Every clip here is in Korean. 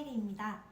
하이리입니다.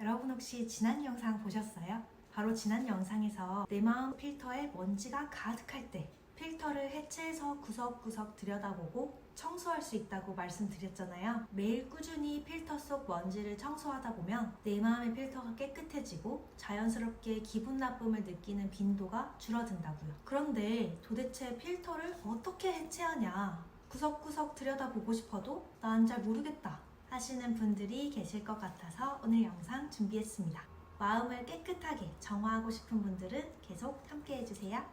여러분 혹시 지난 영상 보셨어요? 바로 지난 영상에서 내 마음 필터에 먼지가 가득할 때 필터를 해체해서 구석구석 들여다보고 청소할 수 있다고 말씀드렸잖아요. 매일 꾸준히 필터 속 먼지를 청소하다 보면 내 마음의 필터가 깨끗해지고 자연스럽게 기분 나쁨을 느끼는 빈도가 줄어든다고요. 그런데 도대체 필터를 어떻게 해체하냐? 구석구석 들여다보고 싶어도 난 잘 모르겠다 하시는 분들이 계실 것 같아서 오늘 영상 준비했습니다. 마음을 깨끗하게 정화하고 싶은 분들은 계속 함께 해주세요.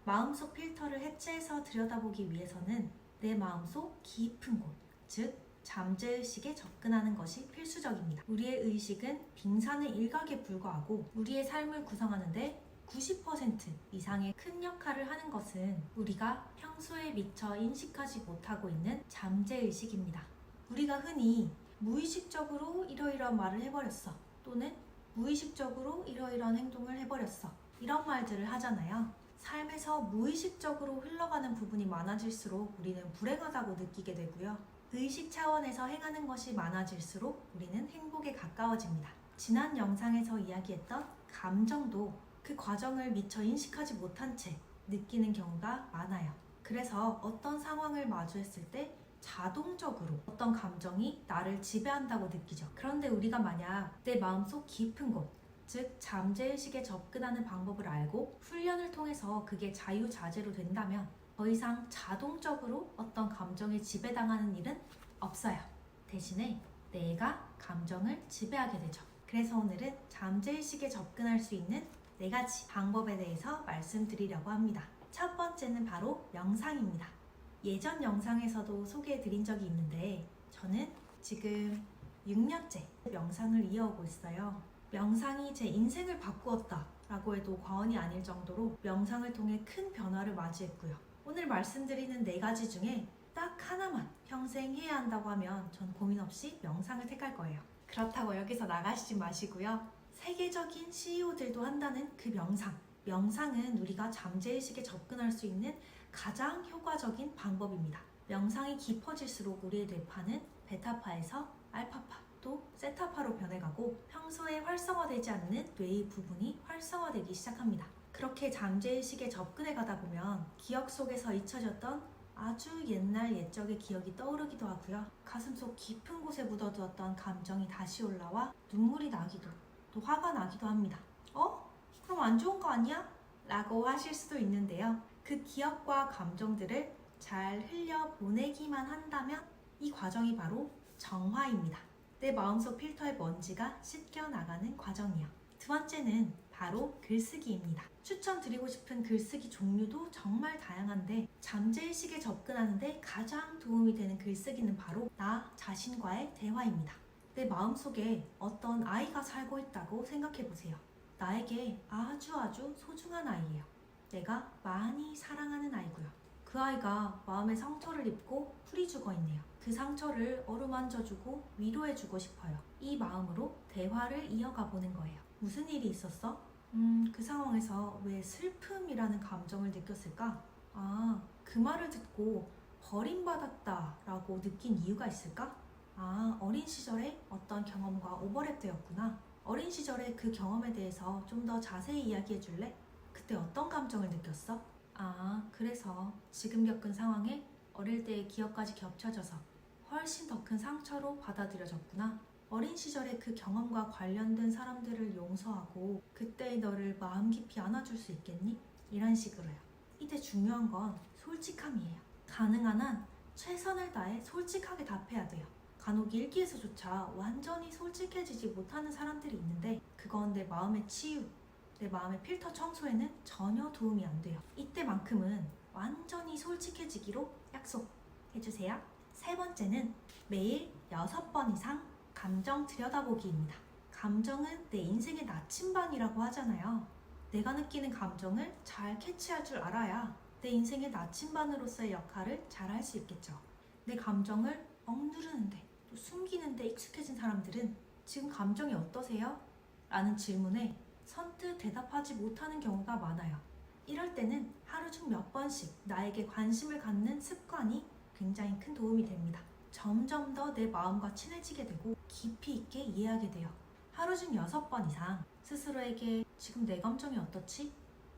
마음속 필터를 해체해서 들여다보기 위해서는 내 마음속 깊은 곳, 즉 잠재의식에 접근하는 것이 필수적입니다. 우리의 의식은 빙산의 일각에 불과하고 우리의 삶을 구성하는데 90% 이상의 큰 역할을 하는 것은 우리가 평소에 미처 인식하지 못하고 있는 잠재의식입니다. 우리가 흔히 무의식적으로 이러이러한 말을 해버렸어, 또는 무의식적으로 이러이러한 행동을 해버렸어, 이런 말들을 하잖아요. 삶에서 무의식적으로 흘러가는 부분이 많아질수록 우리는 불행하다고 느끼게 되고요. 의식 차원에서 행하는 것이 많아질수록 우리는 행복에 가까워집니다. 지난 영상에서 이야기했던 감정도 그 과정을 미처 인식하지 못한 채 느끼는 경우가 많아요. 그래서 어떤 상황을 마주했을 때 자동적으로 어떤 감정이 나를 지배한다고 느끼죠. 그런데 우리가 만약 내 마음속 깊은 곳, 즉 잠재의식에 접근하는 방법을 알고 훈련을 통해서 그게 자유자재로 된다면 더 이상 자동적으로 어떤 감정에 지배당하는 일은 없어요. 대신에 내가 감정을 지배하게 되죠. 그래서 오늘은 잠재의식에 접근할 수 있는 4가지 방법에 대해서 말씀드리려고 합니다. 첫 번째는 바로 명상입니다. 예전 영상에서도 소개해드린 적이 있는데 저는 지금 6년째 명상을 이어오고 있어요. 명상이 제 인생을 바꾸었다 라고 해도 과언이 아닐 정도로 명상을 통해 큰 변화를 맞이했고요. 오늘 말씀드리는 4가지 중에 딱 하나만 평생 해야 한다고 하면 전 고민 없이 명상을 택할 거예요. 그렇다고 여기서 나가시지 마시고요. 세계적인 CEO들도 한다는 그 명상은 우리가 잠재의식에 접근할 수 있는 가장 효과적인 방법입니다. 명상이 깊어질수록 우리의 뇌파는 베타파에서 알파파 또 세타파로 변해가고 평소에 활성화되지 않는 뇌의 부분이 활성화되기 시작합니다. 그렇게 잠재의식에 접근해 가다 보면 기억 속에서 잊혀졌던 아주 옛날 옛적의 기억이 떠오르기도 하고요. 가슴속 깊은 곳에 묻어두었던 감정이 다시 올라와 눈물이 나기도 또 화가 나기도 합니다. 그럼 안 좋은 거 아니야? 라고 하실 수도 있는데요. 그 기억과 감정들을 잘 흘려보내기만 한다면 이 과정이 바로 정화입니다. 내 마음속 필터의 먼지가 씻겨나가는 과정이요. 두 번째는 바로 글쓰기입니다. 추천드리고 싶은 글쓰기 종류도 정말 다양한데 잠재의식에 접근하는데 가장 도움이 되는 글쓰기는 바로 나 자신과의 대화입니다. 내 마음속에 어떤 아이가 살고 있다고 생각해보세요. 나에게 아주 소중한 아이예요. 내가 많이 사랑하는 아이고요. 그 아이가 마음의 상처를 입고 풀이 죽어 있네요. 그 상처를 어루만져주고 위로해주고 싶어요. 이 마음으로 대화를 이어가 보는 거예요. 무슨 일이 있었어? 그 상황에서 왜 슬픔이라는 감정을 느꼈을까? 그 말을 듣고 버림받았다 라고 느낀 이유가 있을까? 어린 시절에 어떤 경험과 오버랩되었구나. 어린 시절에 그 경험에 대해서 좀 더 자세히 이야기해 줄래? 그때 어떤 감정을 느꼈어? 그래서 지금 겪은 상황에 어릴 때의 기억까지 겹쳐져서 훨씬 더 큰 상처로 받아들여졌구나. 어린 시절에 그 경험과 관련된 사람들을 용서하고 그때의 너를 마음 깊이 안아줄 수 있겠니? 이런 식으로요. 이때 중요한 건 솔직함이에요. 가능한 한 최선을 다해 솔직하게 답해야 돼요. 간혹 일기에서조차 완전히 솔직해지지 못하는 사람들이 있는데 그건 내 마음의 치유, 내 마음의 필터 청소에는 전혀 도움이 안 돼요. 이때만큼은 완전히 솔직해지기로 약속해주세요. 세 번째는 매일 6번 이상 감정 들여다보기입니다. 감정은 내 인생의 나침반이라고 하잖아요. 내가 느끼는 감정을 잘 캐치할 줄 알아야 내 인생의 나침반으로서의 역할을 잘 할 수 있겠죠. 내 감정을 억누르는데 또 숨기는데 익숙해진 사람들은 지금 감정이 어떠세요? 라는 질문에 선뜻 대답하지 못하는 경우가 많아요. 이럴 때는 하루 중 몇 번씩 나에게 관심을 갖는 습관이 굉장히 큰 도움이 됩니다. 점점 더 내 마음과 친해지게 되고 깊이 있게 이해하게 돼요. 하루 중 6번 이상 스스로에게 지금 내 감정이 어떻지?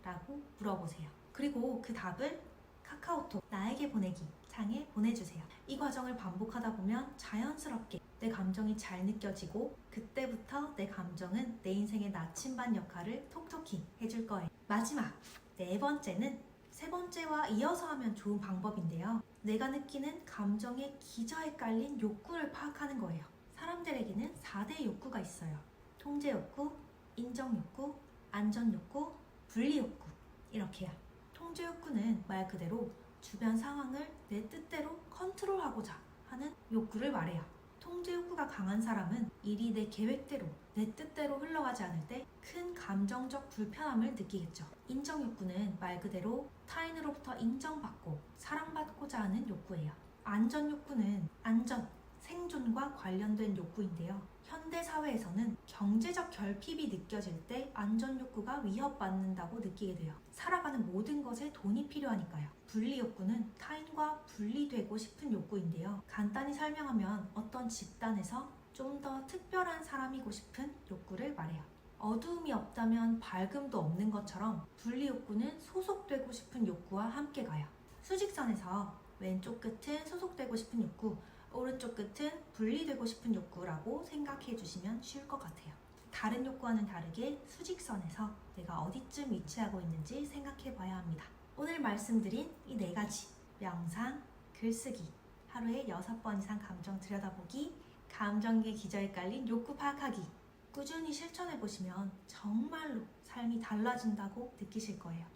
라고 물어보세요. 그리고 그 답을 카카오톡 나에게 보내기 창에 보내주세요. 이 과정을 반복하다 보면 자연스럽게 내 감정이 잘 느껴지고 그때부터 내 감정은 내 인생의 나침반 역할을 톡톡히 해줄 거예요. 마지막 4번째는 3번째와 이어서 하면 좋은 방법인데요. 내가 느끼는 감정의 기저에 깔린 욕구를 파악하는 거예요. 사람들에게는 4대 욕구가 있어요. 통제 욕구, 인정 욕구, 안전 욕구, 분리 욕구. 이렇게요. 통제 욕구는 말 그대로 주변 상황을 내 뜻대로 컨트롤하고자 하는 욕구를 말해요. 통제 욕구가 강한 사람은 일이 내 계획대로, 내 뜻대로 흘러가지 않을 때 큰 감정적 불편함을 느끼겠죠. 인정 욕구는 말 그대로 타인으로부터 인정받고 사랑받고자 하는 욕구예요. 안전 욕구는 안전, 생존과 관련된 욕구인데요. 현대 사회에서는 경제적 결핍이 느껴질 때 안전 욕구가 위협받는다고 느끼게 돼요. 살아가는 모든 것에 돈이 필요하니까요. 분리 욕구는 타인과 분리되고 싶은 욕구인데요. 간단히 설명하면 어떤 집단에서 좀 더 특별한 사람이고 싶은 욕구를 말해요. 어두움이 없다면 밝음도 없는 것처럼 분리 욕구는 소속되고 싶은 욕구와 함께 가요. 수직선에서 왼쪽 끝은 소속되고 싶은 욕구, 오른쪽 끝은 분리되고 싶은 욕구라고 생각해 주시면 쉬울 것 같아요. 다른 욕구와는 다르게 수직선에서 내가 어디쯤 위치하고 있는지 생각해 봐야 합니다. 오늘 말씀드린 이 4가지 명상, 글쓰기, 하루에 6번 이상 감정 들여다보기, 감정의 기저에 깔린 욕구 파악하기 꾸준히 실천해 보시면 정말로 삶이 달라진다고 느끼실 거예요.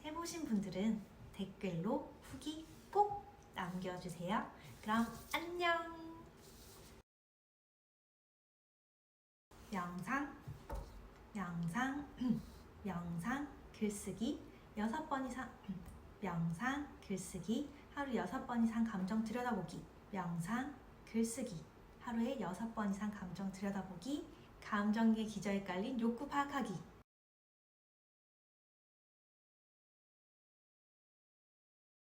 해보신 분들은 댓글로 후기 꼭 남겨주세요. 그럼 안녕! 명상, 글쓰기 6번 이상 명상, 글쓰기 하루 6번 이상 감정 들여다보기 명상, 글쓰기 하루에 6번 이상 감정 들여다보기 감정의 기저에 깔린 욕구 파악하기